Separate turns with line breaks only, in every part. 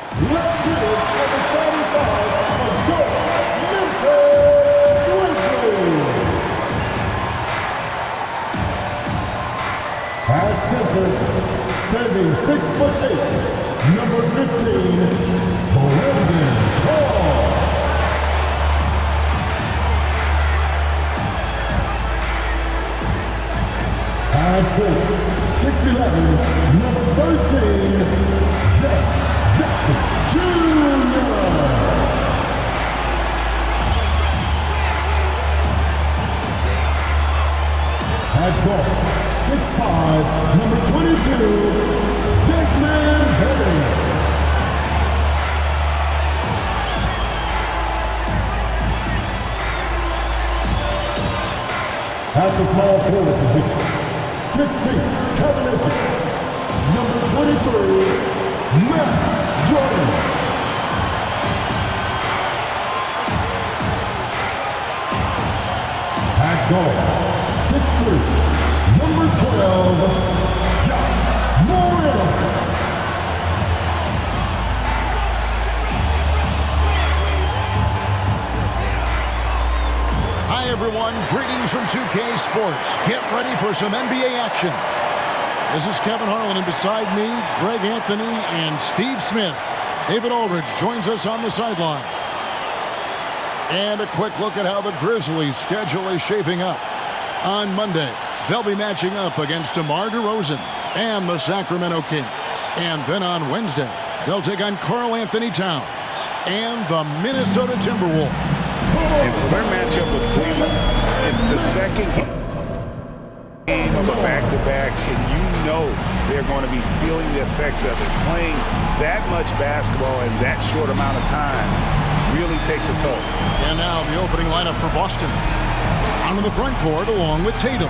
Let's get it for the starting five of your Memphis Grizzlies. At center, standing 6'8", number 15, Brandon Paul. At forward, 6'11", number 13, Jack Jackson Jr. At guard, 6'5", number 22, Desmond Henry. At the small forward position, 6 feet, 7 inches, number 23, Matt Jordan. At guard, 6'3", number 12, Josh Moreno.
Hi everyone, greetings from 2K Sports. Get ready for some NBA action. This is Kevin Harlan, and beside me, Greg Anthony and Steve Smith. David Aldridge joins us on the sidelines. And a quick look at how the Grizzlies' schedule is shaping up. On Monday, they'll be matching up against DeMar DeRozan and the Sacramento Kings. And then on Wednesday, they'll take on Karl Anthony Towns and the Minnesota Timberwolves.
And for their matchup with Cleveland, it's the second game of a back-to-back, and you know they're going to be feeling the effects of it. Playing that much basketball in that short amount of time really takes a toll.
And now the opening lineup for Boston. Onto the front court along with Tatum.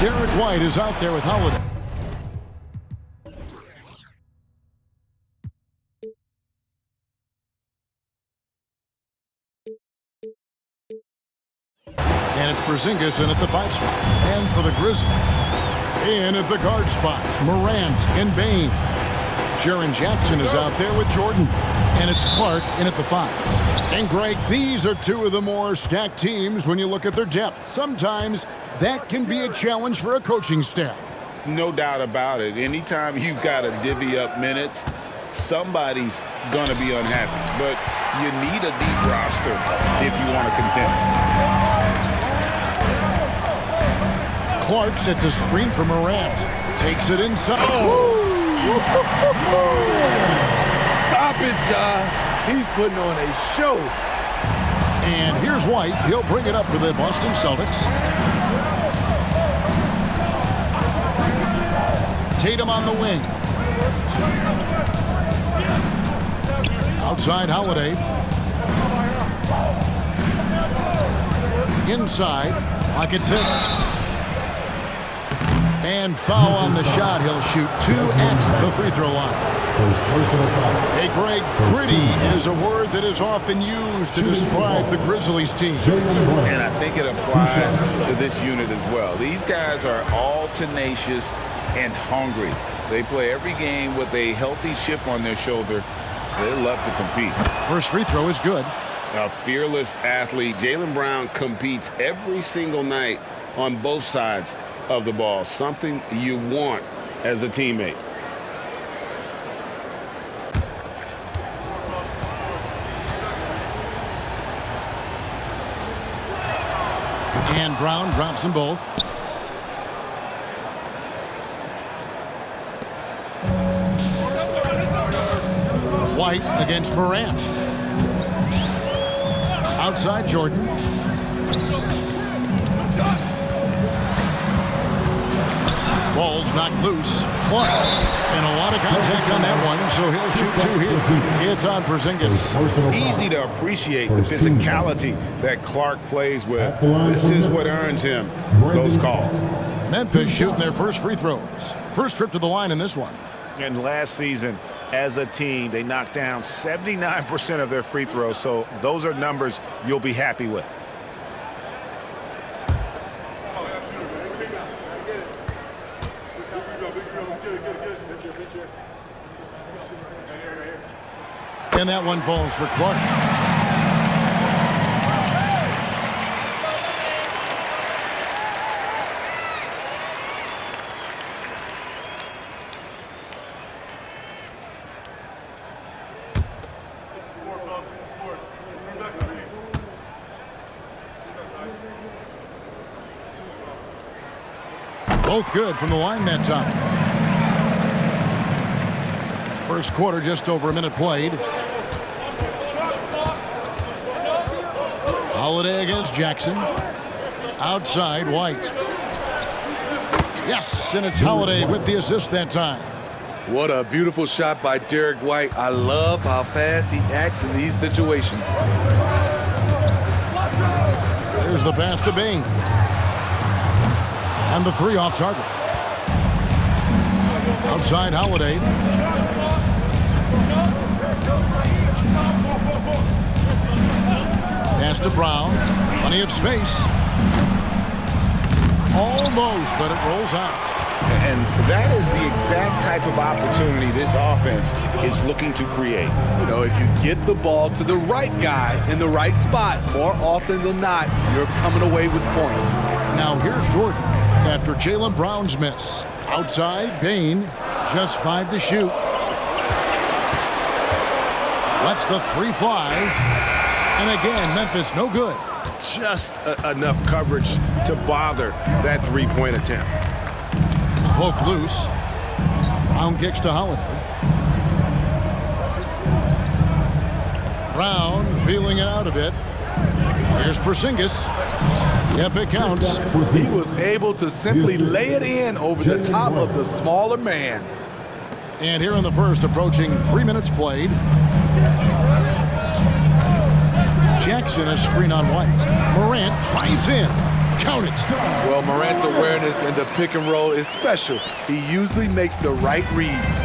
Derek White is out there with Holiday. And it's Porzingis in at the 5 spot. And for the Grizzlies, in at the guard spots, Morant and Bane. Jaren Jackson is out there with Jordan. And it's Clark in at the 5. And Greg, these are two of the more stacked teams when you look at their depth. Sometimes that can be a challenge for a coaching staff.
No doubt about it. Anytime you've got to divvy up minutes, somebody's going to be unhappy. But you need a deep roster if you want to contend.
Clark sets a screen for Morant. Takes it inside.
Stop it, John. He's putting on a show.
And here's White. He'll bring it up for the Boston Celtics. Tatum on the wing. Outside Holiday. Inside. Clock at 6. And foul on the shot. He'll shoot 2 at the free throw line. Hey, Greg, gritty is a word that is often used to describe the Grizzlies team.
And I think it applies to this unit as well. These guys are all tenacious and hungry. They play every game with a healthy chip on their shoulder. They love to compete.
First free throw is good.
A fearless athlete. Jaylen Brown competes every single night on both sides of the ball, something you want as a teammate.
And Brown drops them both. White against Morant. Outside Jordan. Ball's knocked loose. Clark. And a lot of contact on that one, so he'll shoot 2 here. It's on Porzingis.
Easy to appreciate the physicality that Clark plays with. This is what earns him those calls.
Memphis shooting their first free throws. First trip to the line in this one.
And last season, as a team, they knocked down 79% of their free throws, so those are numbers you'll be happy with.
And that one falls for Clark. Both good from the line that time. First quarter, just over a minute played. Holiday against Jackson. Outside, White. Yes, and it's Holiday with the assist that time.
What a beautiful shot by Derek White. I love how fast he acts in these situations.
There's the pass to Bain. And the three off target. Outside Holiday. Pass to Brown. Plenty of space. Almost, but it rolls out.
And that is the exact type of opportunity this offense is looking to create.
You know, if you get the ball to the right guy in the right spot, more often than not, you're coming away with points.
Now here's Jordan after Jaylen Brown's miss. Outside, Bain, just 5 to shoot. Lets the three fly. And again, Memphis no good.
Just enough coverage to bother that three-point attempt.
Poke loose. Brown kicks to Holiday. Brown feeling it out a bit. Here's Porzingis. Yep, it counts.
He was able to simply lay it in over the top of the smaller man.
And here in the first, approaching 3 minutes played. Jackson, a screen on White. Morant drives in. Count it.
Well, Morant's awareness in the pick and roll is special. He usually makes the right reads.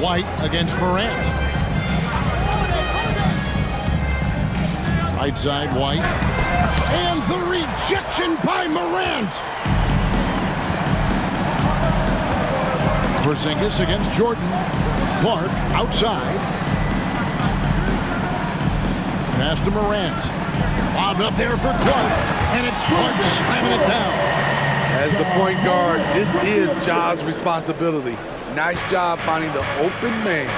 White against Morant. Right side, White. And the rejection by Morant. Porzingis against Jordan. Clark outside. Pass to Morant. Bobbed up there for Clark. And it's Clark slamming it down.
As the point guard, this is Ja's responsibility. Nice job finding the open man.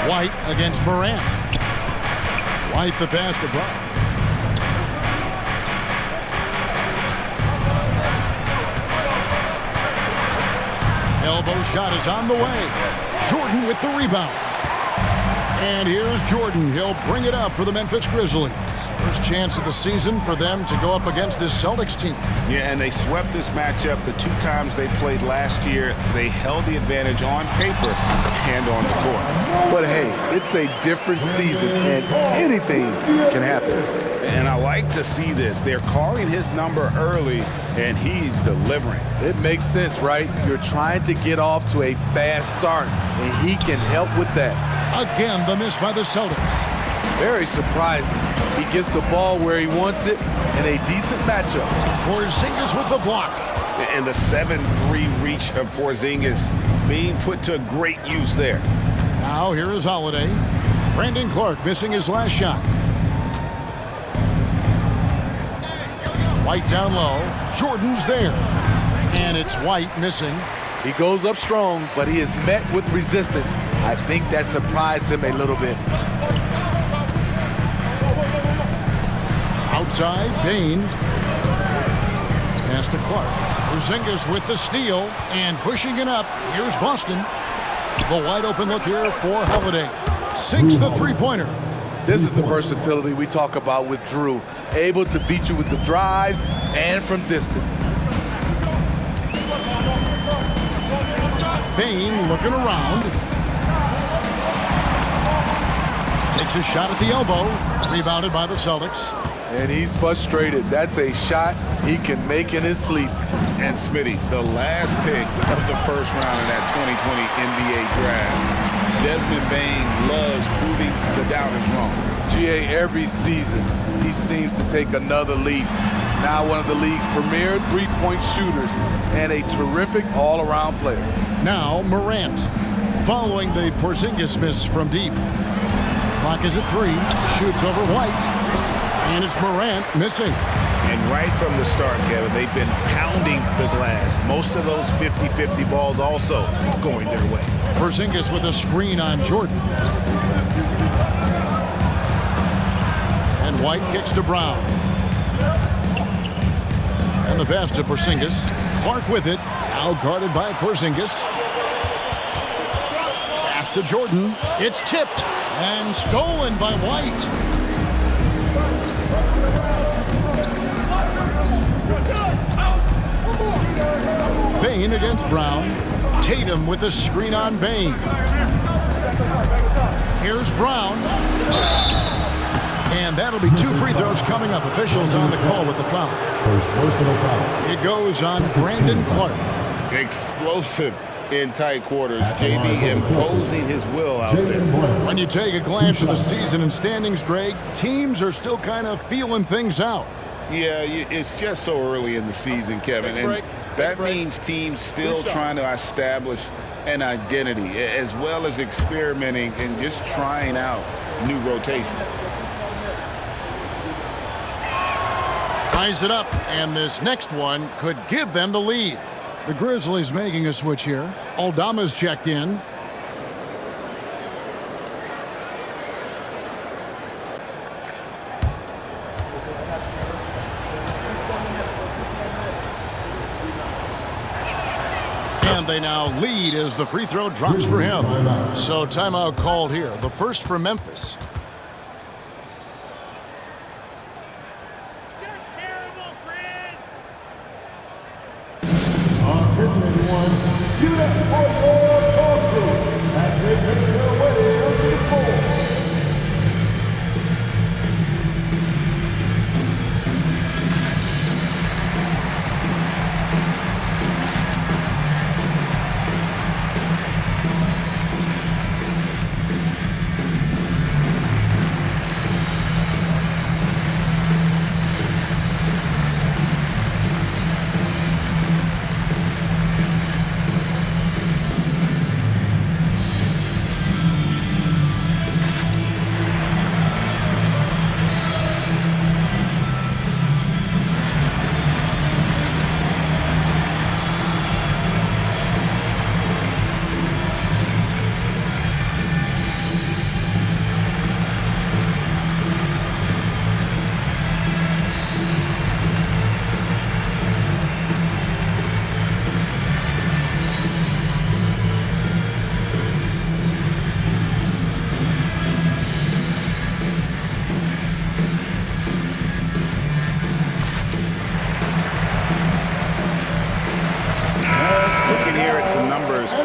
White against Morant. White the pass to Brown. Elbow shot is on the way. Jordan with the rebound. And here's Jordan. He'll bring it up for the Memphis Grizzlies. First chance of the season for them to go up against this Celtics team.
Yeah, and they swept this matchup the 2 times they played last year. They held the advantage on paper and on the court.
But hey, it's a different season and anything can happen.
And I like to see this. They're calling his number early, and he's delivering.
It makes sense, right? You're trying to get off to a fast start, and he can help with that.
Again, the miss by the Celtics.
Very surprising. He gets the ball where he wants it in a decent matchup.
Porzingis with the block.
And the 7-3 reach of Porzingis being put to great use there.
Now here is Holiday. Brandon Clark missing his last shot. White down low. Jordan's there. And it's White missing.
He goes up strong, but he is met with resistance. I think that surprised him a little bit.
Outside, Bain. Pass to Clark. Porzingis with the steal and pushing it up. Here's Boston. The wide open look here for Holiday. Sinks the three-pointer.
This is the versatility we talk about with Drew. Able to beat you with the drives and from distance.
Bain looking around. Takes a shot at the elbow. Rebounded by the Celtics.
And he's frustrated. That's a shot he can make in his sleep.
And Smitty, the last pick of the first round of that 2020 NBA draft. Desmond Bain loves proving the doubters wrong.
GA, every season he seems to take another leap. Now one of the league's premier three-point shooters and a terrific all-around player.
Now Morant, following the Porzingis miss from deep. Clock is at 3. Shoots over White. And it's Morant missing.
And right from the start, Kevin, they've been pounding the glass. Most of those 50-50 balls also going their way.
Porzingis with a screen on Jordan. And White kicks to Brown. And the pass to Porzingis. Clark with it. Now guarded by Porzingis. Pass to Jordan. It's tipped and stolen by White. Bain against Brown. Tatum with a screen on Bain. Here's Brown. And that'll be 2 free throws coming up. Officials on the call with the foul.
First personal foul.
It goes on Brandon Clark.
Explosive in tight quarters. JB imposing his will out there.
When you take a glance at the season and standings, Greg, teams are still kind of feeling things out.
Yeah, it's just so early in the season, Kevin. And that means teams still trying to establish an identity as well as experimenting and just trying out new rotations.
Ties it up, and this next one could give them the lead. The Grizzlies making a switch here. Aldama's checked in. And they now lead as the free throw drops for him. So timeout called here. The first for Memphis.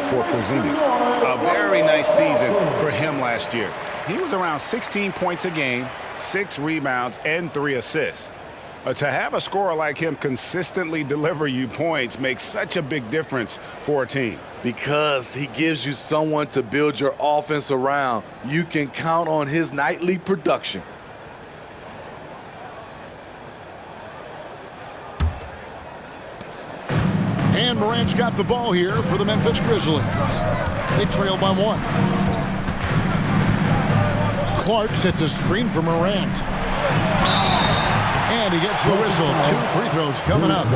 For Porzingis. A very nice season for him last year. He was around 16 points a game, 6 rebounds, and 3 assists. To have a scorer like him consistently deliver you points makes such a big difference for a team.
Because he gives you someone to build your offense around. You can count on his nightly production.
And Morant's got the ball here for the Memphis Grizzlies. They trail by 1. Clark sets a screen for Morant. And he gets the whistle. 2 free throws coming up.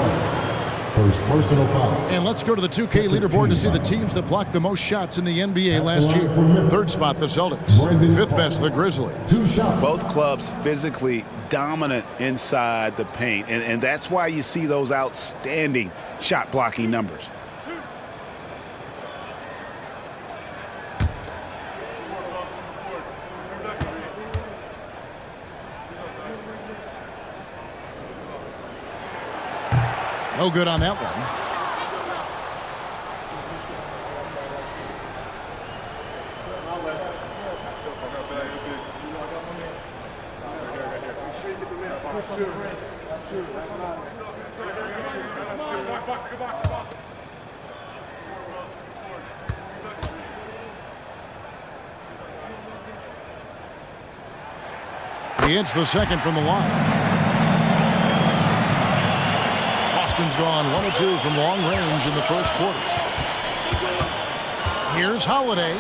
First personal foul.
And let's go to the 2K leaderboard to see the teams that blocked the most shots in the NBA last year. 3rd spot, the Celtics. 5th best, the Grizzlies.
2 shots.
Both clubs physically dominant inside the paint, and that's why you see those outstanding shot blocking numbers.
No good on that one. He hits the second from the line. Boston's gone 1 of 2 from long range in the first quarter. Here's Holiday.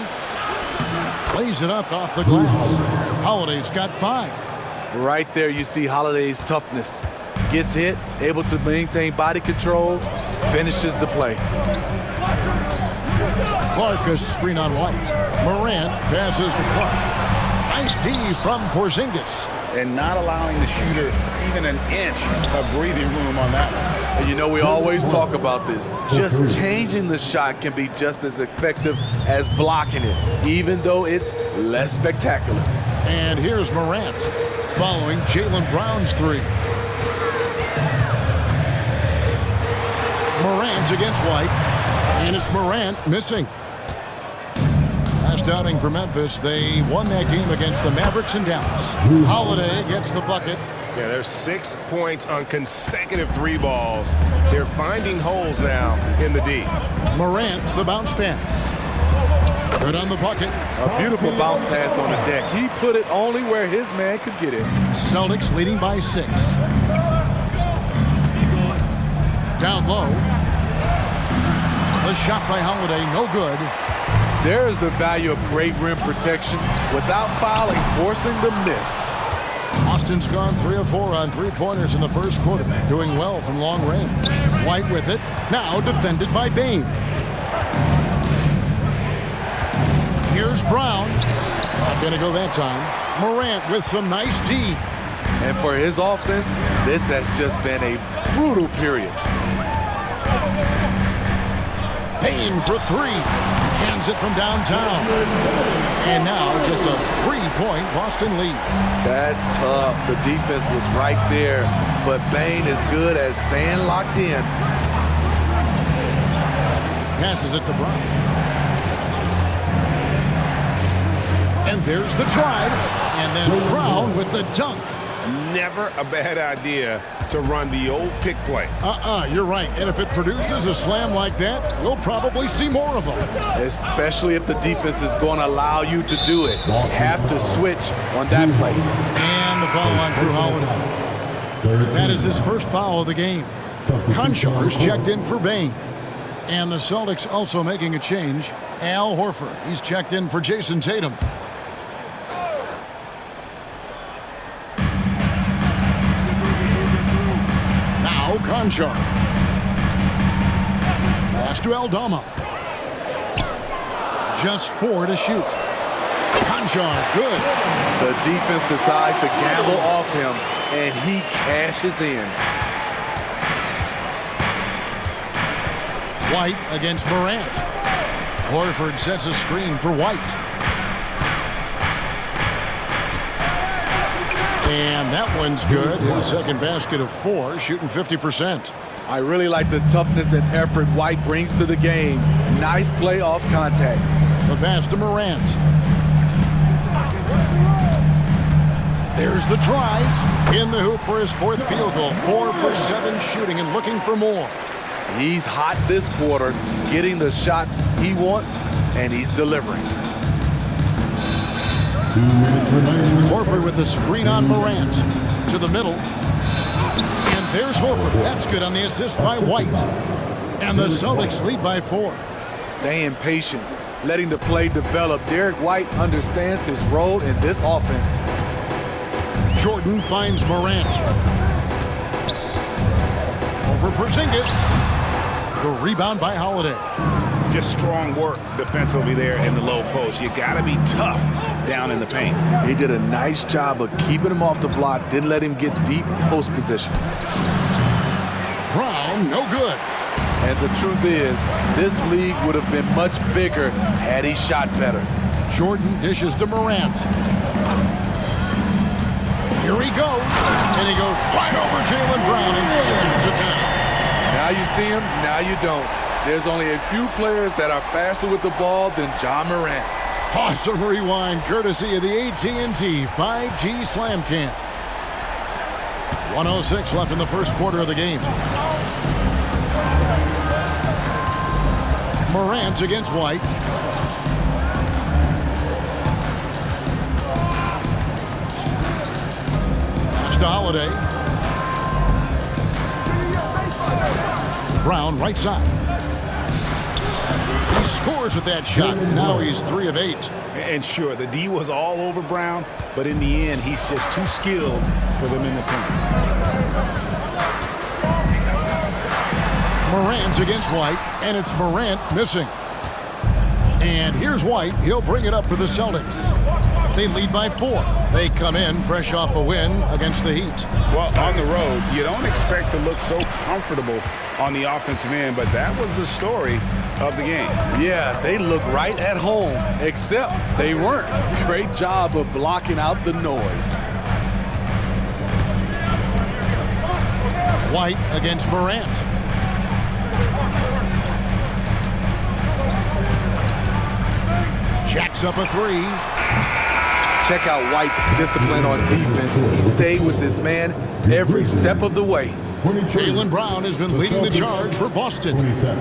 Lays it up off the glass. Holiday's got 5.
Right there you see Holiday's toughness. Gets hit, able to maintain body control, finishes the play.
Clark a screen on White. Morant passes to Clark. Nice D from Porzingis.
And not allowing the shooter even an inch of breathing room on that one.
And you know we always talk about this. Just changing the shot can be just as effective as blocking it, even though it's less spectacular.
And here's Morant following Jaylen Brown's 3. Morant against White, and it's Morant missing. Last outing for Memphis, they won that game against the Mavericks in Dallas. Holiday gets the bucket.
Yeah, there's 6 points on consecutive 3 balls. They're finding holes now in the D.
Morant, the bounce pass. Good on the bucket.
A beautiful bounce pass on the deck. He put it only where his man could get it.
Celtics leading by 6. Down low. The shot by Holiday, no good.
There's the value of great rim protection without fouling, forcing the miss.
Boston's gone 3 of 4 on 3-pointers in the first quarter, doing well from long range. White with it, now defended by Bane. Here's Brown. Not gonna go that time. Morant with some nice D.
And for his offense, this has just been a brutal period.
Payne for 3. Cans it from downtown. And now just a 3-point Boston lead.
That's tough. The defense was right there. But Bane is good at staying locked in.
Passes it to Brown. And there's the drive. And then Brown with the dunk.
Never a bad idea to run the old pick play.
You're right. And if it produces a slam like that, we'll probably see more of them.
Especially if the defense is going to allow you to do it. Have to switch on that play.
And the foul on Drew Holiday. That is his first foul of the game. Conchars checked in for Bane. And the Celtics also making a change. Al Horford, he's checked in for Jason Tatum. Conchar. Pass to Aldama. Just 4 to shoot. Conchar, good.
The defense decides to gamble off him, and he cashes in.
White against Morant. Horford sets a screen for White. And that one's good. His second basket of 4, shooting 50%.
I really like the toughness and effort White brings to the game. Nice play off contact.
The pass to Morant. There's the drive. In the hoop for his 4th field goal. 4 for 7 shooting and looking for more.
He's hot this quarter, getting the shots he wants, and he's delivering.
Horford with the screen on Morant. To the middle. And there's Horford. That's good on the assist by White. And the Celtics lead by 4.
Staying patient, letting the play develop. Derek White understands his role in this offense.
Jordan finds Morant. Over Porzingis. The rebound by Holiday.
Just strong work defensively there in the low post. You got to be tough down in the paint.
He did a nice job of keeping him off the block, didn't let him get deep post position.
Brown, no good.
And the truth is, this league would have been much bigger had he shot better.
Jordan dishes to Morant. Here he goes. And he goes right over Jaylen Brown and slams it down.
Now you see him, now you don't. There's only a few players that are faster with the ball than John Morant.
Awesome rewind courtesy of the AT&T 5G Slam Cam. 1:06 left in the first quarter of the game. Morant against White. Pass to Holiday. Brown, right side. He scores with that shot. Now he's 3 of 8.
And sure, the D was all over Brown, but in the end, he's just too skilled for them in the paint.
Morant's against White, and it's Morant missing. And here's White. He'll bring it up for the Celtics. They lead by 4. They come in fresh off a win against the Heat.
Well, on the road, you don't expect to look so comfortable on the offensive end, but that was the story of the game.
Yeah, they look right at home, except they weren't. Great job of blocking out the noise.
White against Morant. Jacks up a 3.
Check out White's discipline on defense. He stayed with his man every step of the way.
Jaylen Brown has been leading the charge for Boston.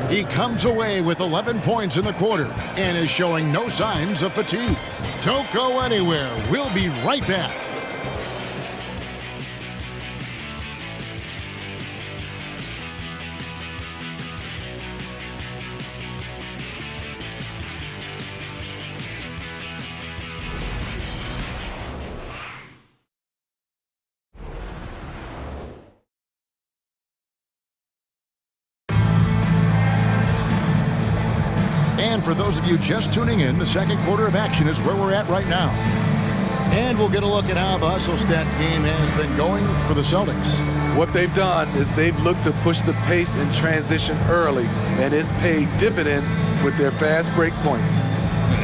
He comes away with 11 points in the quarter and is showing no signs of fatigue. Don't go anywhere. We'll be right back. And for those of you just tuning in, the second quarter of action is where we're at right now. And we'll get a look at how the hustle stat game has been going for the Celtics.
What they've done is they've looked to push the pace and transition early, and it's paid dividends with their fast break points.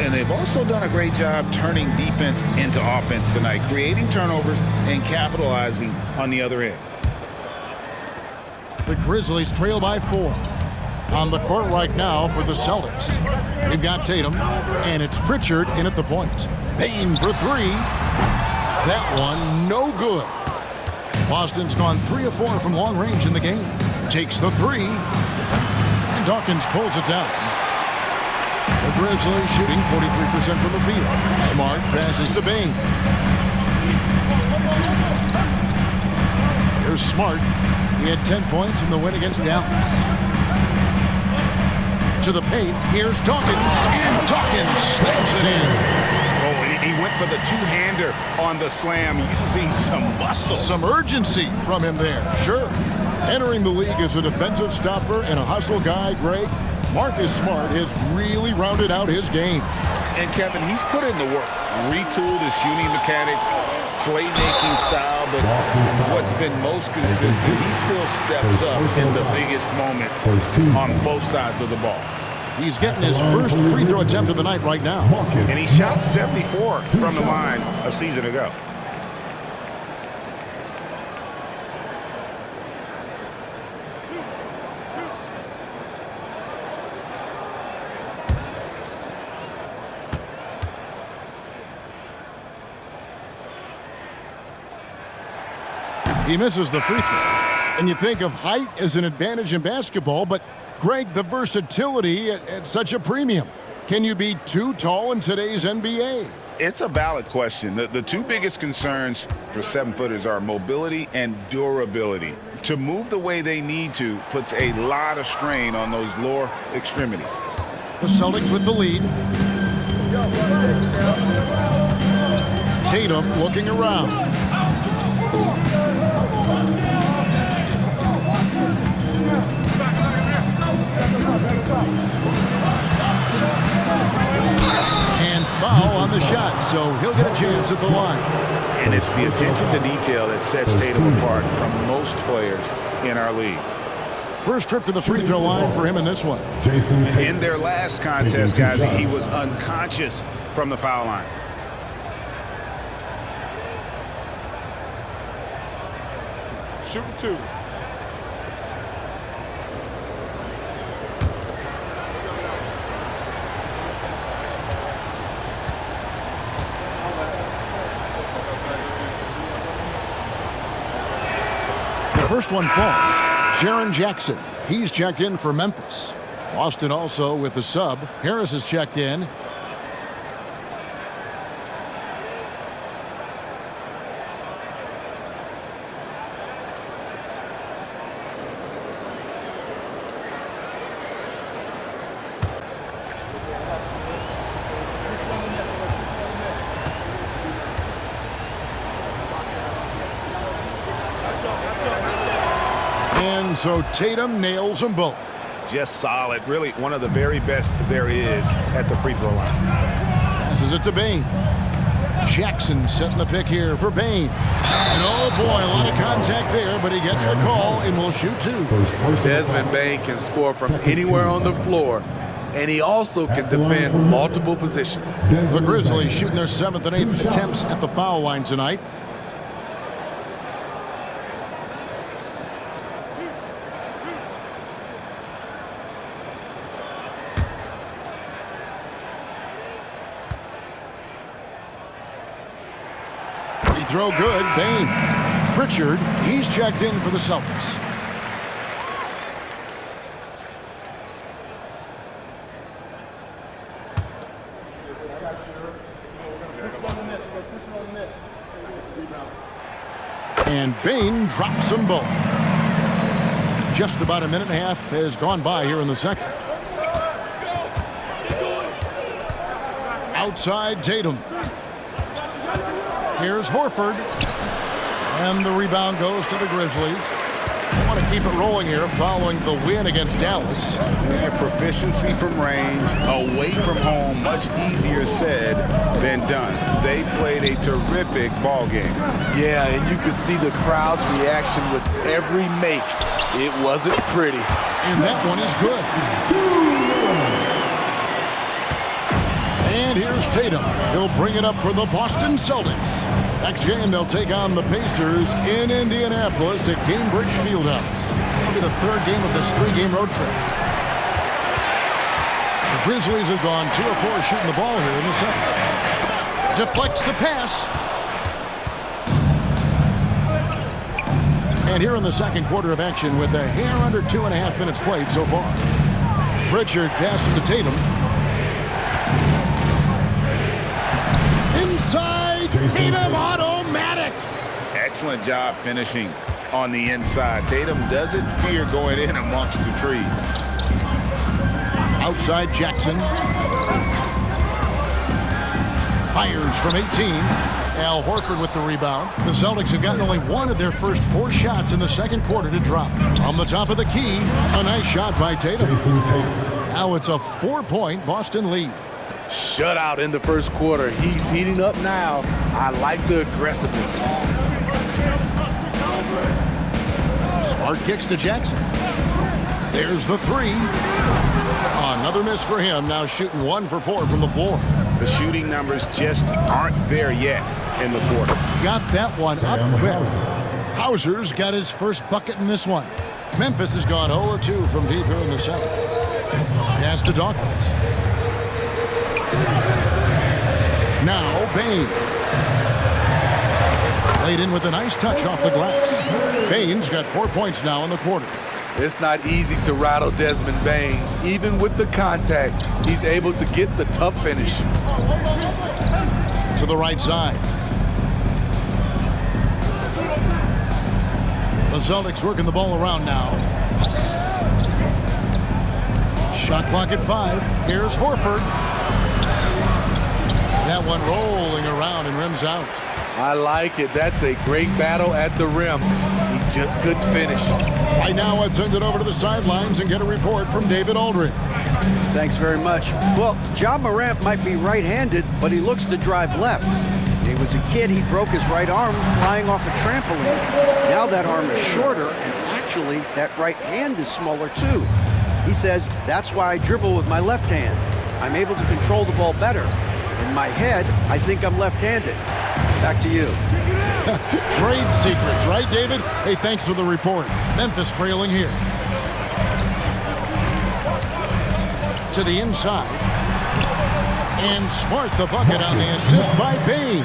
And they've also done a great job turning defense into offense tonight, creating turnovers and capitalizing on the other end.
The Grizzlies trail by 4. On the court right now for the Celtics. We've got Tatum, and it's Pritchard in at the point. Payne for 3. That one, no good. Boston's gone 3 of 4 from long range in the game. Takes the 3, and Dawkins pulls it down. The Grizzlies shooting 43% from the field. Smart passes to Payne. Here's Smart. He had 10 points in the win against Dallas. To the paint, here's Dawkins, and Dawkins slams it in.
Oh, and he went for the two-hander on the slam, using some muscle.
Some urgency from him there, sure. Entering the league as a defensive stopper and a hustle guy, Greg, Marcus Smart has really rounded out his game.
And Kevin, he's put in the work, retooled his shooting mechanics, playmaking style, but what's been most consistent, he still steps up in the biggest moments on both sides of the ball.
He's getting his first free throw attempt of the night right now.
And he shot 74 from the line a season ago.
He misses the free throw. And you think of height as an advantage in basketball, but Greg, the versatility at such a premium. Can you be too tall in today's NBA?
It's a valid question. The two biggest concerns for 7-footers are mobility and durability. To move the way they need to puts a lot of strain on those lower extremities.
The Celtics with the lead. Tatum looking around. And foul on the shot, so he'll get a chance at the line.
And it's the attention to detail that sets Tatum apart from most players in our league.
First trip to the free throw line for him in this one.
In their last contest, guys, he was unconscious from the foul line.
Shooting 2.
The first one falls. Jaren Jackson. He's checked in for Memphis. Boston also with the sub. Harris is checked in. so Tatum nails them both.
Just solid. Really one of the very best there is at the free throw line.
Passes it to Bane. Jackson setting the pick here for Bane. And oh boy, a lot of contact there, but he gets the call and will shoot two.
Desmond Bane can score from anywhere on the floor, and he also can defend multiple positions.
The Grizzlies shooting their 7th and 8th attempts at the foul line tonight. Free throw good. Bane. Pritchard, he's checked in for the Celtics. And Bane drops them both. Just about a minute and a half has gone by here in the second. Outside Tatum. Here's Horford. And the rebound goes to the Grizzlies. They want to keep it rolling here following the win against Dallas.
Their proficiency from range, away from home, much easier said than done. They played a terrific ball game.
Yeah, and you could see the crowd's reaction with every make. It wasn't pretty.
And that one is good. And here's Tatum. He'll bring it up for the Boston Celtics. Next game, they'll take on the Pacers in Indianapolis at Cambridge Fieldhouse. It'll be the third game of this 3-game road trip. The Grizzlies have gone 2 of 4 shooting the ball here in the second. Deflects the pass. And here in the second quarter of action with a hair under 2.5 minutes played so far. Pritchard passes to Tatum. Inside, Tatum automatic.
Excellent job finishing on the inside. Tatum doesn't fear going in amongst the trees.
Outside Jackson. Fires from 18. Al Horford with the rebound. The Celtics have gotten only one of their first 4 shots in the second quarter to drop. On the top of the key, a nice shot by Tatum. Now it's a 4-point Boston lead.
Shutout in the first quarter. He's heating up now. I like the aggressiveness.
Smart kicks to Jackson. There's the 3. Another miss for him. Now shooting 1 for 4 from the floor.
The shooting numbers just aren't there yet in the quarter.
Got that one up quick. Hauser's got his first bucket in this one. Memphis has gone 0-2 from deep here in the second. Pass to Dawkins. Now Bane. Laid in with a nice touch off the glass. Bane's got 4 points now in the quarter.
It's not easy to rattle Desmond Bane. Even with the contact, he's able to get the tough finish.
To the right side. The Celtics working the ball around now. Shot clock at 5. Here's Horford. That one rolling around and rims out.
I like it. That's a great battle at the rim. He just couldn't finish.
Right now, let's send it over to the sidelines and get a report from David Aldridge.
Thanks very much. Well, Ja Morant might be right-handed, but he looks to drive left. When he was a kid, he broke his right arm flying off a trampoline. Now that arm is shorter, and actually, that right hand is smaller too. He says, that's why I dribble with my left hand. I'm able to control the ball better. In my head, I think I'm left-handed. Back to you.
Trade secrets, right, David? Hey, thanks for the report. Memphis trailing here. To the inside. And Smart the bucket on the assist by Bane.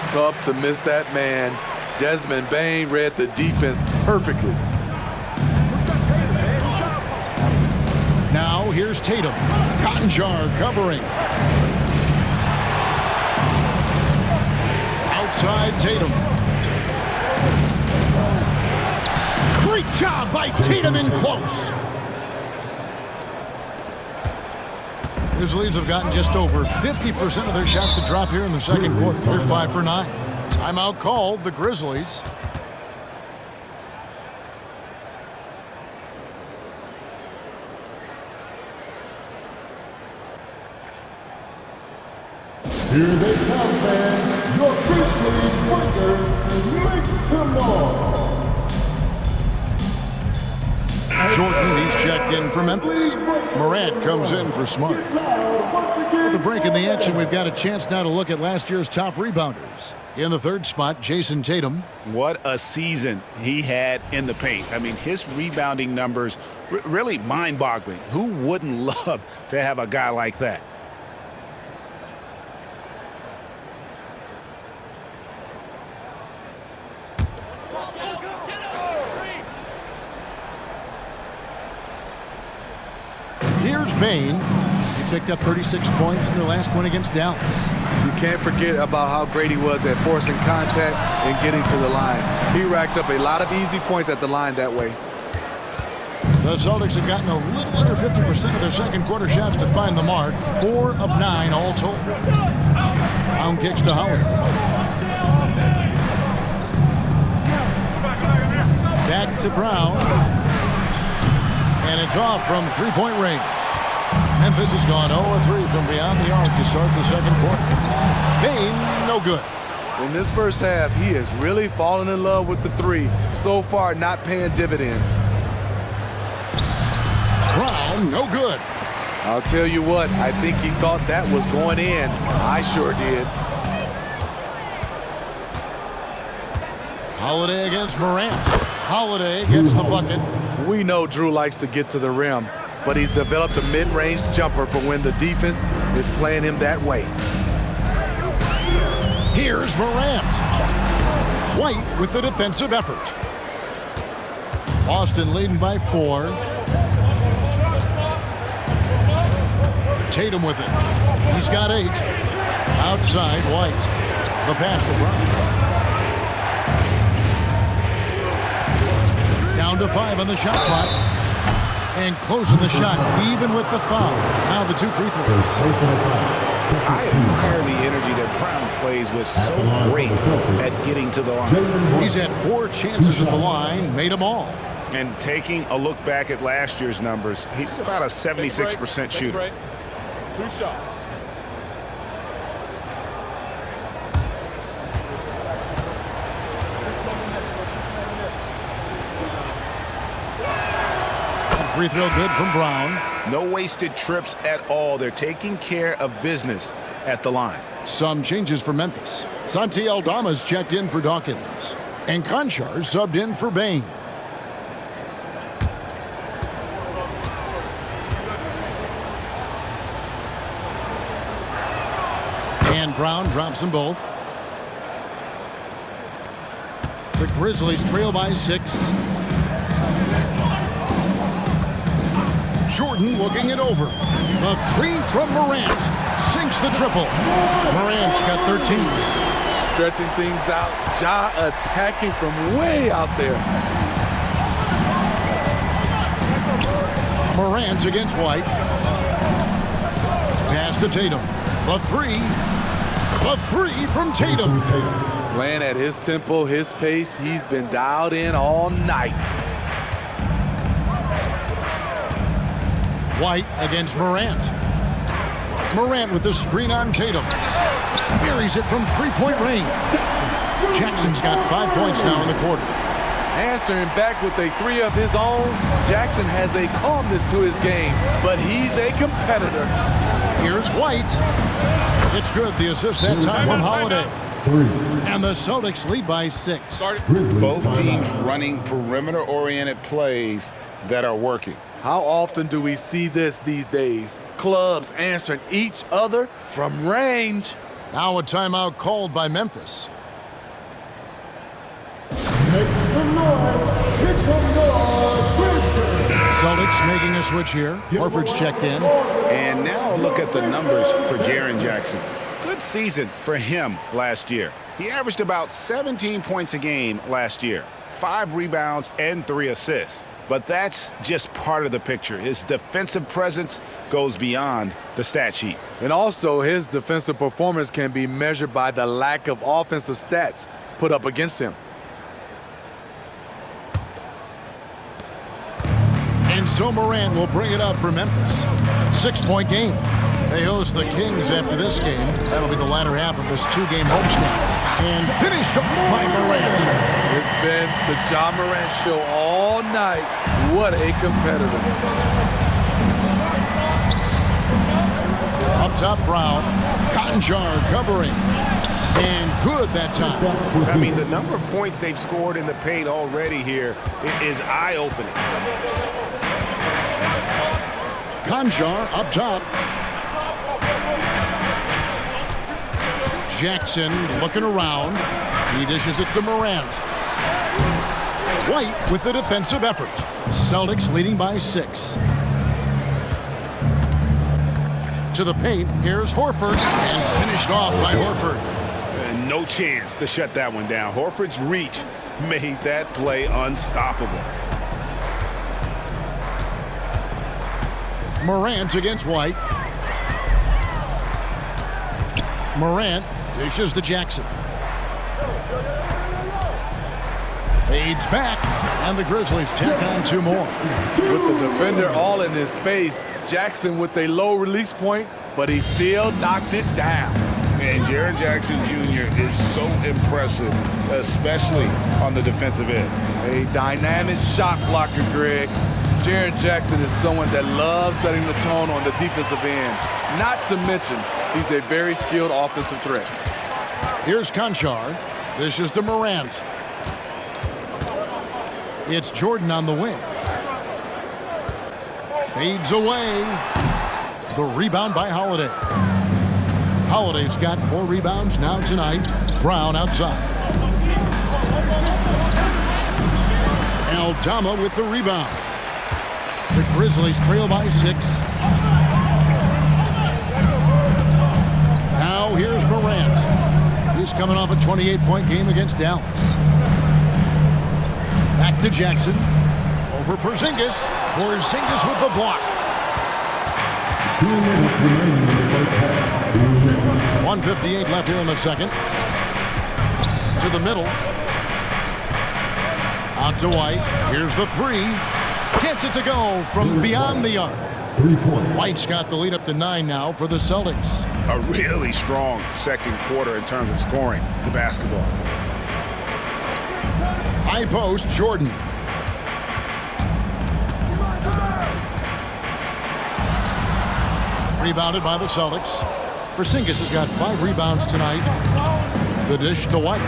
Tough to miss that man. Desmond Bane read the defense perfectly.
Now here's Tatum. Cotton jar covering. Outside Tatum. Great job by Tatum in close. Grizzlies have gotten just over 50% of their shots to drop here in the second quarter. They're 5 for 9. Timeout called, the Grizzlies.
Here they come, fans. Your Grizzlies breaker, make some noise.
Jordan, he's checked in for Memphis. Morant comes in for Smart. With the break in the action, we've got a chance now to look at last year's top rebounders. In the third spot, Jason Tatum.
What a season he had in the paint. I mean, his rebounding numbers really mind-boggling. Who wouldn't love to have a guy like that?
Here's Bane. He picked up 36 points in their last one against Dallas.
You can't forget about how great he was at forcing contact and getting to the line. He racked up a lot of easy points at the line that way.
The Celtics have gotten a little under 50% of their second quarter shots to find the mark. 4 of 9 all told. Brown kicks to Holiday. Back to Brown. And it's off from three-point range. Memphis has gone 0-3 from beyond the arc to start the second quarter. Bane, no good.
In this first half, he has really fallen in love with the three. So far, not paying dividends.
Brown, no good.
I'll tell you what, I think he thought that was going in. I sure did.
Holiday against Morant. Holiday gets the bucket.
We know Drew likes to get to the rim, but he's developed a mid-range jumper for when the defense is playing him that way.
Here's Morant. White with the defensive effort. Boston leading by 4. Tatum with it. He's got 8. Outside, White. The pass to Brown. Down to 5 on the shot clock. And closing the shot, even with the foul. Now the 2 free throws.
I admire the energy that Brown plays with, so great at getting to the line.
He's had 4 chances at the line, made them all.
And taking a look back at last year's numbers, he's about a 76% shooter.
2 shots.
Free throw good from Brown.
No wasted trips at all. They're taking care of business at the line.
Some changes for Memphis. Santi Aldama's checked in for Dawkins. And Conchar subbed in for Bane. And Brown drops them both. The Grizzlies trail by 6. Jordan looking it over. A 3 from Morant. Sinks the triple. Morant's got 13.
Stretching things out. Ja attacking from way out there.
Morant against White. Pass to Tatum. The 3. The 3 from Tatum.
Playing at his tempo, his pace. He's been dialed in all night.
White against Morant. Morant with the screen on Tatum. Buries it from three-point range. Jackson's got 5 points now in the quarter.
Answering back with a 3 of his own, Jackson has a calmness to his game, but he's a competitor.
Here's White. It's good. The assist that time from Holiday.
3.
And the Celtics lead by 6.
Both teams running perimeter-oriented plays that are working.
How often do we see this these days? Clubs answering each other from range.
Now a timeout called by Memphis.
Make some noise. Make some noise.
Celtics making a switch here. Horford's checked in.
And now look at the numbers for Jaren Jackson. Good season for him last year. He averaged about 17 points a game last year, 5 rebounds and 3 assists. But that's just part of the picture. His defensive presence goes beyond the stat sheet.
And also, his defensive performance can be measured by the lack of offensive stats put up against him.
And so Morant will bring it up for Memphis. 6-point game. They host the Kings after this game. That'll be the latter half of this two-game homestand. And finished up by Morant.
It's been the Ja Morant show all night. What a competitor.
Up top, Brown. Conjar covering. And good that time.
I mean, the number of points they've scored in the paint already here is eye-opening.
Conjar up top. Jackson looking around. He dishes it to Morant. White with the defensive effort. Celtics leading by 6. To the paint, here's Horford. And finished off by Horford.
No chance to shut that one down. Horford's reach made that play unstoppable.
Morant against White. Morant dishes to Jackson. Fades back, and the Grizzlies tack on 2 more.
With the defender all in his space, Jackson with a low release point, but he still knocked it down.
And Jaren Jackson Jr. is so impressive, especially on the defensive end.
A dynamic shot blocker, Greg. Jaren Jackson is someone that loves setting the tone on the defensive end. Not to mention, he's a very skilled offensive threat.
Here's Conchar. This is to Morant. It's Jordan on the wing. Fades away. The rebound by Holiday. Holiday's got 4 rebounds now tonight. Brown outside. Aldama with the rebound. The Grizzlies trail by 6. Now here's Morant. He's coming off a 28-point game against Dallas. Back to Jackson. Over Porzingis. Porzingis with the block. 1:58 left here in the second. To the middle. Out to White. Here's the 3. Gets it to go from beyond the arc.
3 points.
White's got the lead up to 9 now for the Celtics.
A really strong second quarter in terms of scoring the basketball.
High post, Jordan. Rebounded by the Celtics. Porzingis has got 5 rebounds tonight. The dish to White.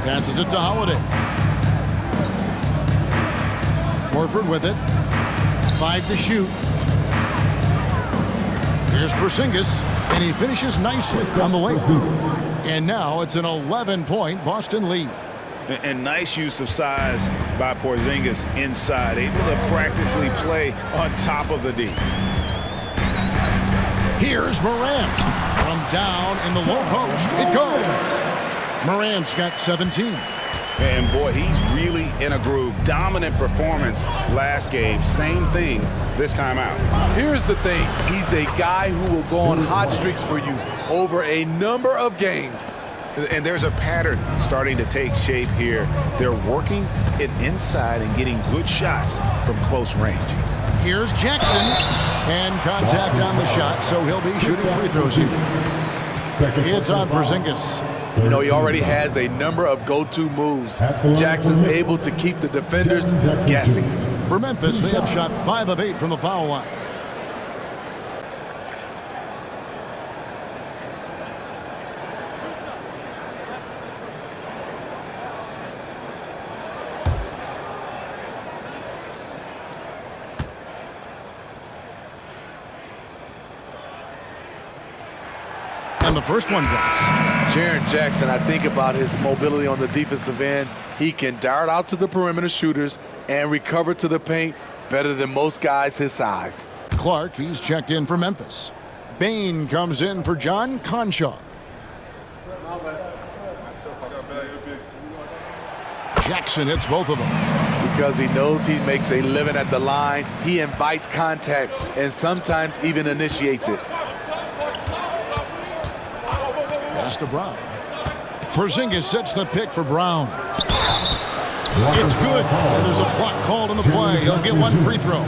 Passes it to Holiday. Horford with it. 5 to shoot. Here's Porzingis, and he finishes nicely on the lane. And now it's an 11-point Boston lead.
And nice use of size by Porzingis inside, able to practically play on top of the D.
Here's Morant from down in the low post. It goes. Morant's got 17.
And boy, he's really in a groove. Dominant performance last game. Same thing this time out.
Here's the thing. He's a guy who will go on hot streaks for you over a number of games.
And there's a pattern starting to take shape here. They're working it inside and getting good shots from close range.
Here's Jackson. And contact on the shot, so he'll be shooting free throws here. It's on Porzingis.
You know, he already has a number of go-to moves. Jackson's able to keep the defenders guessing.
For Memphis, they have shot 5 of 8 from the foul line. And the first one drops.
Jaren Jackson, I think about his mobility on the defensive end. He can dart out to the perimeter shooters and recover to the paint better than most guys his size.
Clark, he's checked in for Memphis. Bain comes in for John Conchar. Jackson hits both of them.
Because he knows he makes a living at the line, he invites contact and sometimes even initiates it.
Pass to Brown. Porzingis sets the pick for Brown. It's good. And there's a block called on the play. He'll get one free throw.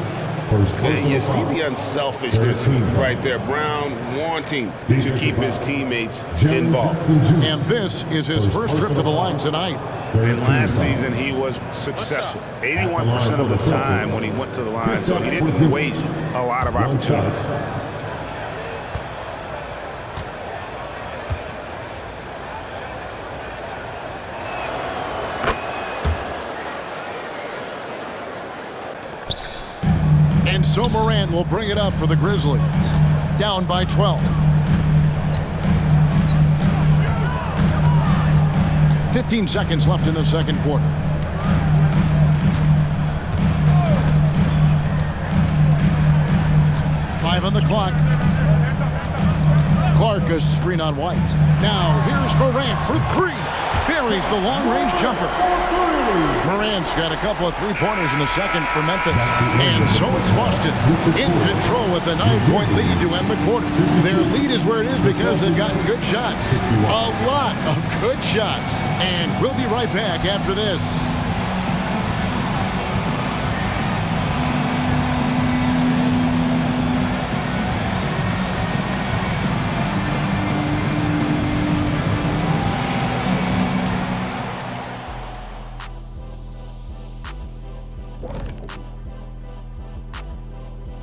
And you see the unselfishness right there. Brown wanting to keep his teammates involved.
And this is his first trip to the line tonight.
And last season, he was successful 81% of the time when he went to the line, so he didn't waste a lot of opportunities.
And so Morant will bring it up for the Grizzlies. Down by 12. 15 seconds left in the second quarter. Five on the clock. Clark a screen on White. Now here's Morant for three. Buries the long-range jumper. Morant's got a couple of three-pointers in the second for Memphis. And so it's Boston in control with a 9-point lead to end the quarter. Their lead is where it is because they've gotten good shots. A lot of good shots. And we'll be right back after this.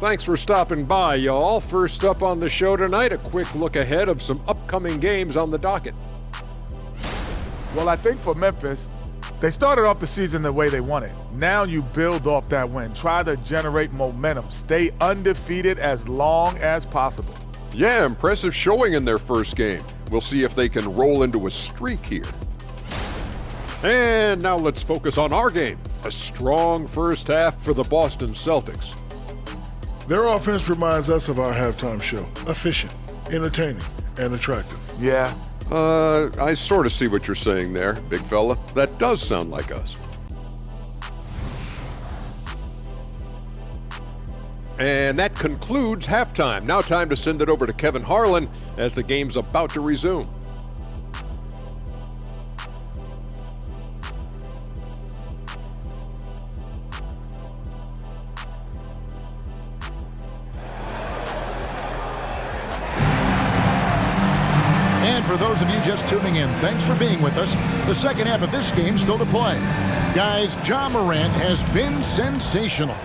Thanks for stopping by, y'all. First up on the show tonight, a quick look ahead of some upcoming games on the docket.
Well, I think for Memphis, they started off the season the way they wanted. Now you build off that win. Try to generate momentum. Stay undefeated as long as possible.
Yeah, impressive showing in their first game. We'll see if they can roll into a streak here. And now let's focus on our game. A strong first half for the Boston Celtics.
Their offense reminds us of our halftime show. Efficient, entertaining, and attractive.
Yeah.
I sort of see what you're saying there, big fella. That does sound like us. And that concludes halftime. Now time to send it over to Kevin Harlan as the game's about to resume.
For those of you just tuning in, thanks for being with us. The second half of this game still to play. Guys, Ja Morant has been sensational.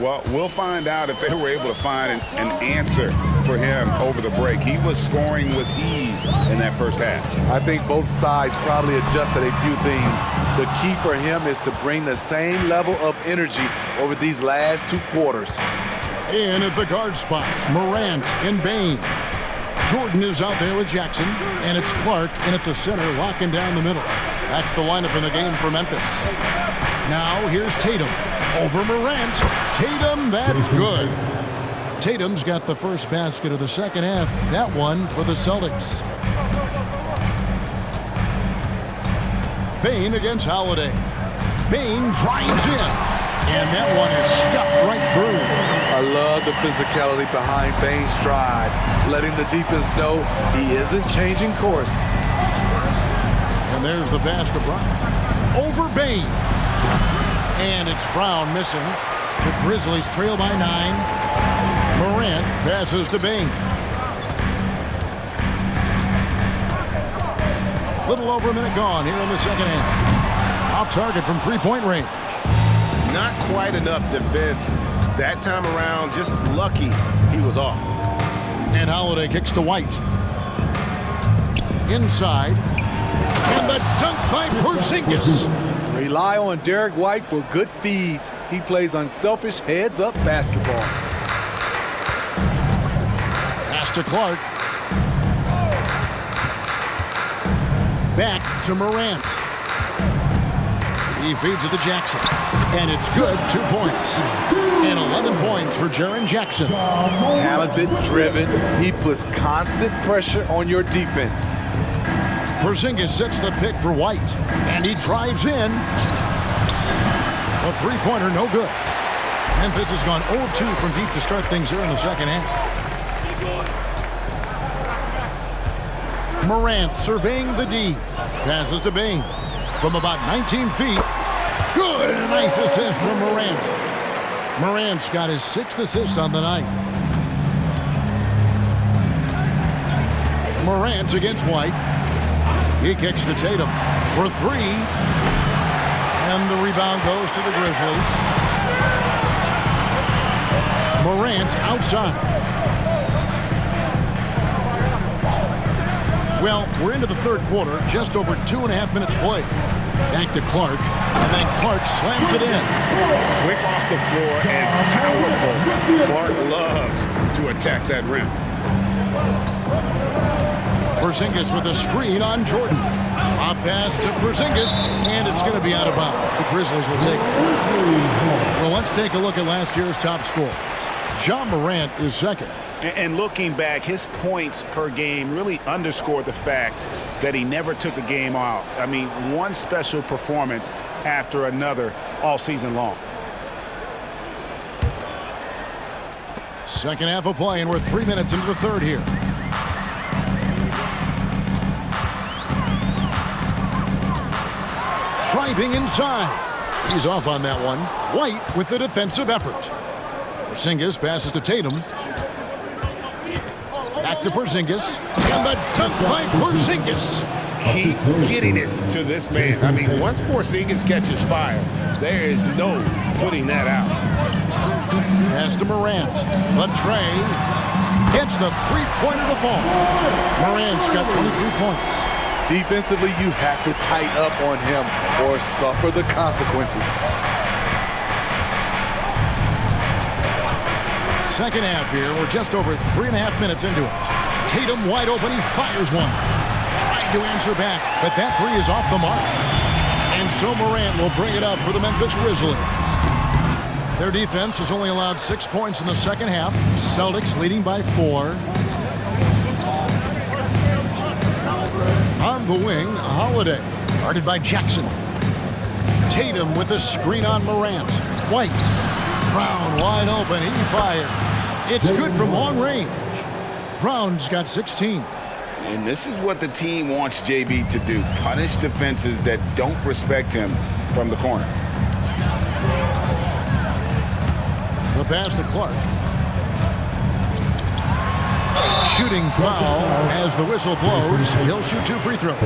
Well, we'll find out if they were able to find an answer for him over the break. He was scoring with ease in that first half.
I think both sides probably adjusted a few things. The key for him is to bring the same level of energy over these last two quarters.
In at the guard spots, Morant and Bane. Jordan is out there with Jackson, and it's Clark in at the center, locking down the middle. That's the lineup in the game for Memphis. Now here's Tatum over Morant. Tatum, that's good. Tatum's got the first basket of the second half. That one for the Celtics. Bane against Holiday. Bane drives in, and that one is stuffed right through.
I love the physicality behind Bane's drive, letting the defense know he isn't changing course.
And there's the pass to Brown. Over Bane. And it's Brown missing. The Grizzlies trail by 9. Morant passes to Bane. Little over a minute gone here in the second half. Off target from three-point range.
Not quite enough defense. That time around, just lucky he was off.
And Holiday kicks to White. Inside. And the dunk by Porzingis.
Rely on Derek White for good feeds. He plays unselfish heads-up basketball.
Pass to Clark. Back to Morant. He feeds it to Jackson. And it's good, 2 points. And 11 points for Jaren Jackson.
Talented, driven. He puts constant pressure on your defense.
Porzingis sets the pick for White. And he drives in. A three-pointer, no good. Memphis has gone 0-2 from deep to start things here in the second half. Morant surveying the D. Passes to Bane. From about 19 feet. Good, and a nice assist from Morant. Morant's got his 6th assist on the night. Morant against White. He kicks to Tatum for 3. And the rebound goes to the Grizzlies. Morant outside. Well, we're into the 3rd quarter, just over 2.5 minutes played. Back to Clark, and then Clark slams it in.
Quick off the floor and powerful. Clark loves to attack that rim.
Porzingis with a screen on Jordan. Hop pass to Porzingis, and it's going to be out of bounds. The Grizzlies will take it. Well, let's take a look at last year's top scorers. Ja Morant is 2nd.
And looking back, his points per game really underscored the fact that he never took a game off. I mean, one special performance after another all season long.
Second half of play, and we're 3 minutes into the 3rd here. Driving inside. He's off on that one. White with the defensive effort. Porzingis passes to Tatum. Back to Porzingis. And the dunk by Porzingis.
Keep getting it to this man. I mean, once Porzingis catches fire, there is no putting that out.
Pass to Morant. The tray. Gets the three-pointer to fall. Morant's got 23 points.
Defensively, you have to tighten up on him or suffer the consequences.
Second half here. We're just over 3.5 minutes into it. Tatum wide open. He fires one. Trying to answer back, but that 3 is off the mark. And so Morant will bring it up for the Memphis Grizzlies. Their defense has only allowed 6 points in the second half. Celtics leading by 4. On the wing, Holiday, guarded by Jackson. Tatum with a screen on Morant. White. Brown wide open. He fires. It's good from long range. Brown's got 16.
And this is what the team wants JB to do. Punish defenses that don't respect him from the corner.
The pass to Clark. Shooting foul as the whistle blows. He'll shoot 2 free throws.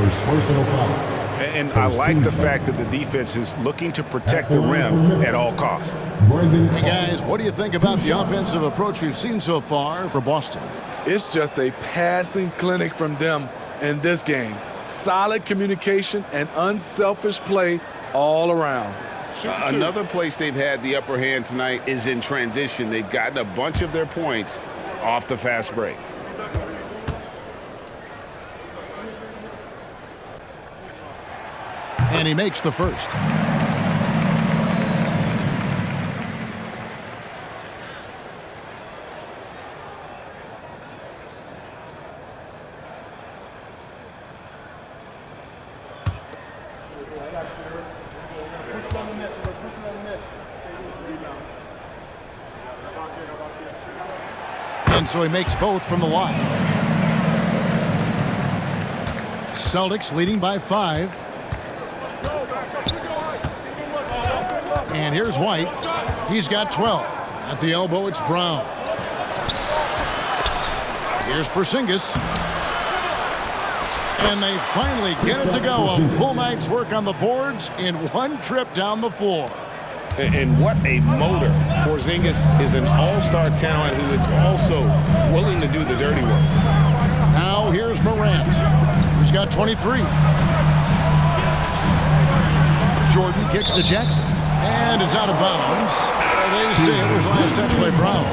And I like the fact that the defense is looking to protect the rim at all costs.
Hey guys, what do you think about the offensive approach we've seen so far for Boston?
It's just a passing clinic from them in this game. Solid communication and unselfish play all around.
Another place they've had the upper hand tonight is in transition. They've gotten a bunch of their points off the fast break.
And he makes the first. And so he makes both from the line. Celtics leading by 5. And here's White. He's got 12. At the elbow, it's Brown. Here's Porzingis. And they finally get it to go. A full night's work on the boards in one trip down the floor.
And what a motor. Porzingis is an all-star talent who is also willing to do the dirty work.
Now here's Morant, who's got 23. Jordan kicks to Jackson. And it's out of bounds. They say it was last touch by Brown.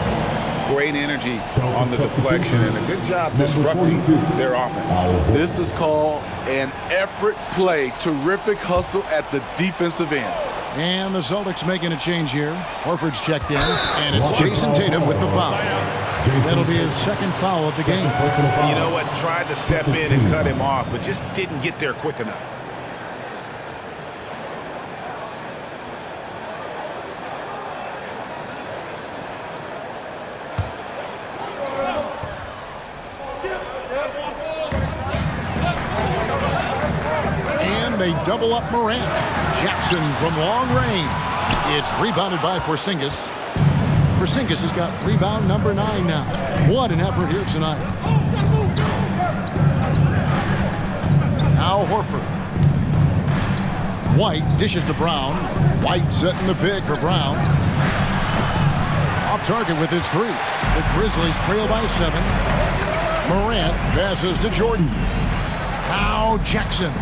Great energy on the deflection and a good job disrupting their offense.
This is called an effort play. Terrific hustle at the defensive end.
And the Celtics making a change here. Horford's checked in, and it's Jason Tatum with the foul. That'll be his second foul of the game.
You know what? Tried to step in and cut him off, but just didn't get there quick enough.
they double up Morant. Jackson from long range. It's rebounded by Porzingis. Porzingis has got rebound number 9 now. What an effort here tonight. Now Horford. White dishes to Brown. White setting the pick for Brown. Off target with his 3. The Grizzlies trail by 7. Morant passes to Jordan. Now Jackson.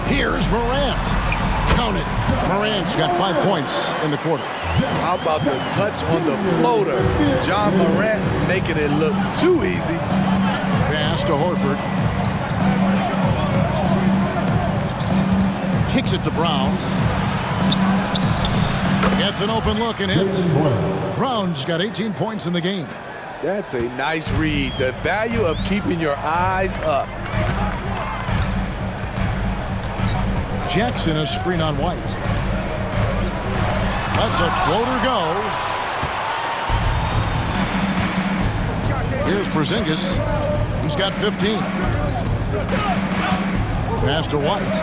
Here's Morant. Count it. Morant's got 5 points in the quarter.
How about the touch on the floater? John Morant making it look too easy.
Pass to Horford. Kicks it to Brown. Gets an open look and hits. Brown's got 18 points in the game.
That's a nice read. The value of keeping your eyes up.
Jackson a screen on White. That's a floater go. Here's Porzingis. He's got 15. Pass to White.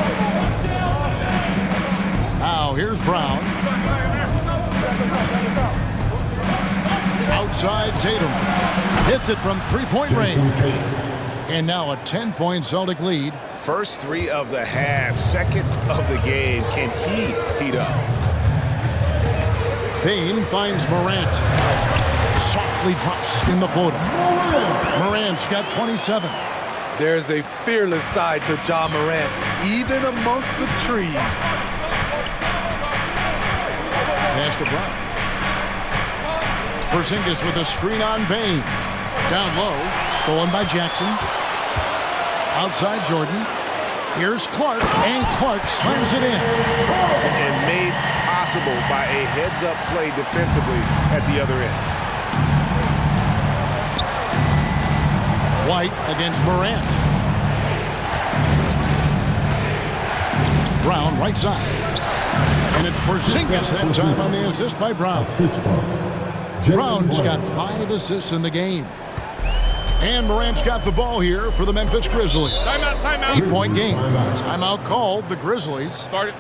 Now here's Brown. Outside Tatum. Hits it from 3-point range. And now a 10-point Celtic lead.
First 3 of the half, second of the game. Can he heat up?
Payne finds Morant. Softly drops in the floater. Morant's got 27.
There's a fearless side to John Morant, even amongst the trees.
Pass to Brown. Porzingis with a screen on Payne. Down low, stolen by Jackson. Outside Jordan. Here's Clark, and Clark slams it in.
And made possible by a heads-up play defensively at the other end.
White against Morant. Brown right side. And it's Porzingis that time on the assist by Brown. Brown's got 5 assists in the game. And Morant's got the ball here for the Memphis Grizzlies.
Timeout, timeout.
8-point game. Timeout called. The Grizzlies.
Start it.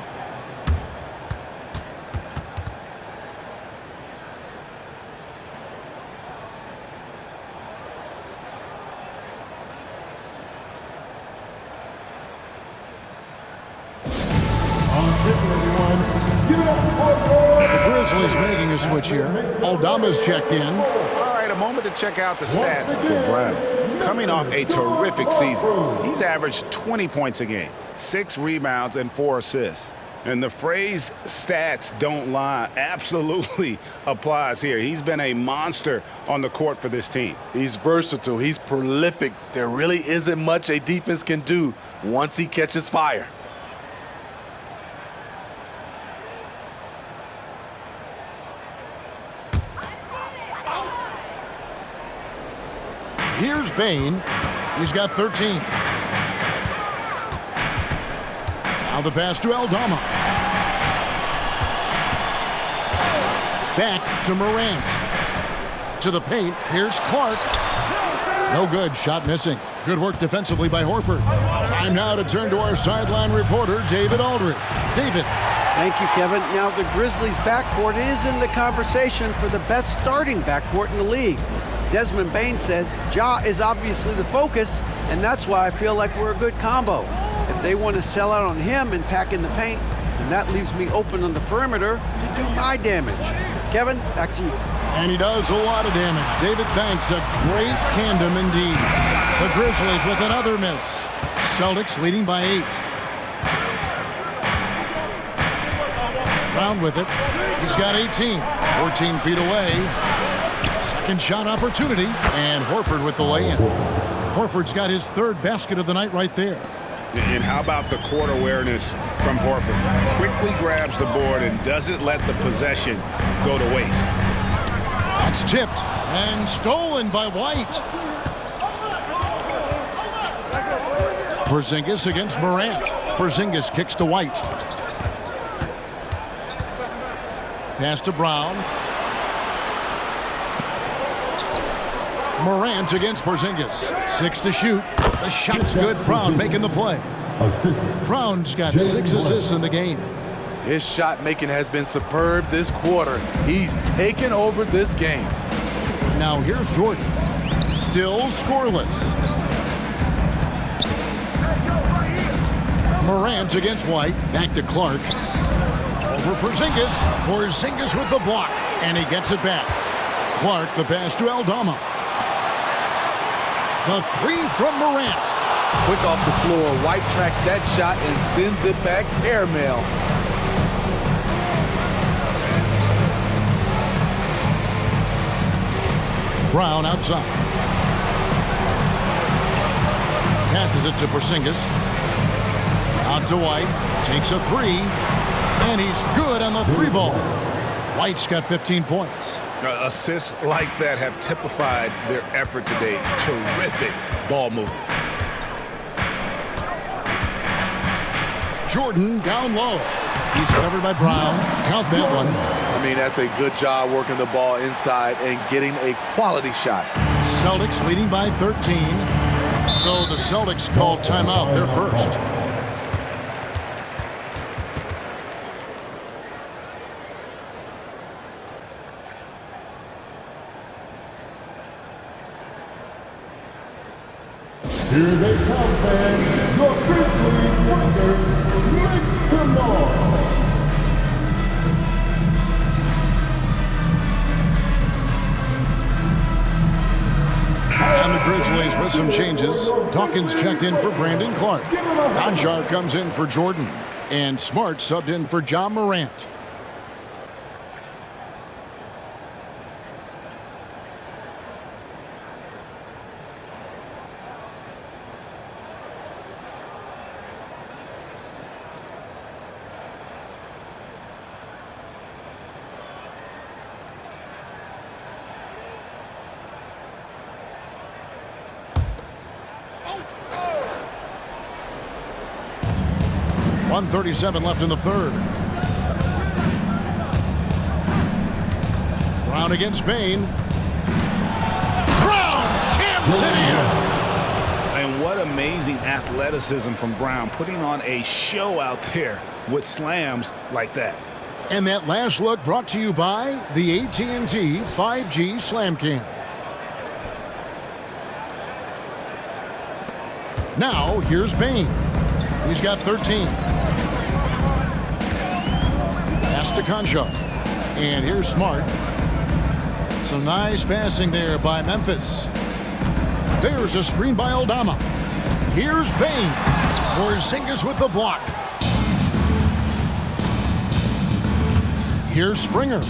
The Grizzlies making a switch here. Aldama's checked in.
All right, a moment to check out the stats for Brown. Coming off a terrific season, he's averaged 20 points a game, 6 rebounds, and 4 assists. And the phrase stats don't lie absolutely applies here. He's been a monster on the court for this team.
He's versatile. He's prolific. There really isn't much a defense can do once he catches fire.
Here's Payne. He's got 13. Now the pass to Aldama. Back to Morant. To the paint. Here's Clark. No good. Shot missing. Good work defensively by Horford. Time now to turn to our sideline reporter, David Aldridge. David.
Thank you, Kevin. Now, the Grizzlies' backcourt is in the conversation for the best starting backcourt in the league. Desmond Bane says Ja is obviously the focus, and that's why I feel like we're a good combo. If they want to sell out on him and pack in the paint, then that leaves me open on the perimeter to do my damage. Kevin, back to you.
And he does a lot of damage. David, thanks. A great tandem indeed. The Grizzlies with another miss. Celtics leading by 8. Brown with it. He's got 18. 14 feet away. Second shot opportunity. And Horford with the lay-in. Horford's got his 3rd basket of the night right there.
And how about the court awareness from Horford? Quickly grabs the board and doesn't let the possession go to waste.
That's tipped and stolen by White. Porzingis against Morant. Porzingis kicks to White. Pass to Brown. Morant against Porzingis. 6 to shoot. The shot's good. Brown making the play.
assistants.
Brown's got 6 assists in the game.
His shot making has been superb this quarter. He's taken over this game.
Now here's Jordan. Still scoreless. Morant against White. Back to Clark. Over Porzingis. Porzingis with the block. And he gets it back. Clark the pass to Aldama. The 3 from Morant.
Quick off the floor. White tracks that shot and sends it back airmail.
Brown outside. Passes it to Porzingis. Out to White. Takes a 3. And he's good on the 3 ball. White's got 15 points.
Assists like that have typified their effort today. Terrific ball movement.
Jordan down low. He's covered by Brown. Count that one.
I mean, that's a good job working the ball inside and getting a quality shot.
Celtics leading by 13. So the Celtics call timeout. They're first.
Here they come, fans. Your Grizzlies Warriors, make some noise.
And the Grizzlies with some changes. Dawkins checked in for Brandon Clark. Conjar comes in for Jordan. And Smart subbed in for John Morant. .137 left in the third. Brown against Bain. Brown jams it in.
And what amazing athleticism from Brown, putting on a show out there with slams like that.
And that last look brought to you by the AT&T 5G Slam Cam. Now here's Bain. He's got 13. Pass to Conjar. And here's Smart. Some nice passing there by Memphis. There's a screen by Aldama. Here's Bain. Porzingis with the block. Here's Springer.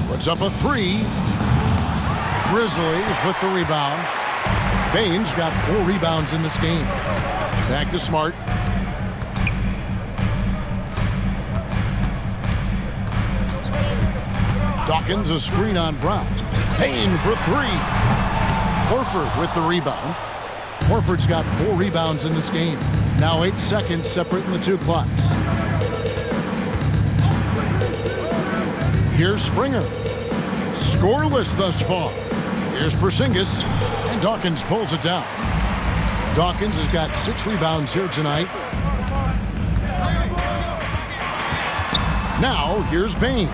Puts up a 3. Grizzlies with the rebound. Bain's got 4 rebounds in this game. Back to Smart. Dawkins a screen on Brown. Bain for 3. Horford with the rebound. Horford's got 4 rebounds in this game. Now 8 seconds separating the 2 clocks. Here's Springer. Scoreless thus far. Here's Porzingis, and Dawkins pulls it down. Dawkins has got 6 rebounds here tonight. Now here's Bain.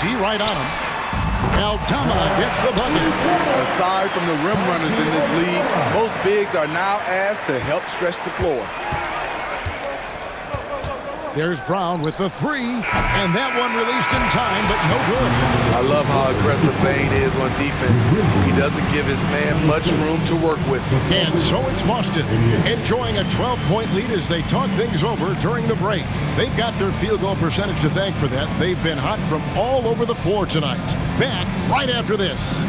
D right on him. Aldama gets the bucket.
Aside from the rim runners in this league, most bigs are now asked to help stretch the floor.
There's Brown with the 3, and that one released in time, but no good.
I love how aggressive Bain is on defense. He doesn't give his man much room to work with.
And so it's Boston, enjoying a 12-point lead as they talk things over during the break. They've got their field goal percentage to thank for that. They've been hot from all over the floor tonight. Back right after this.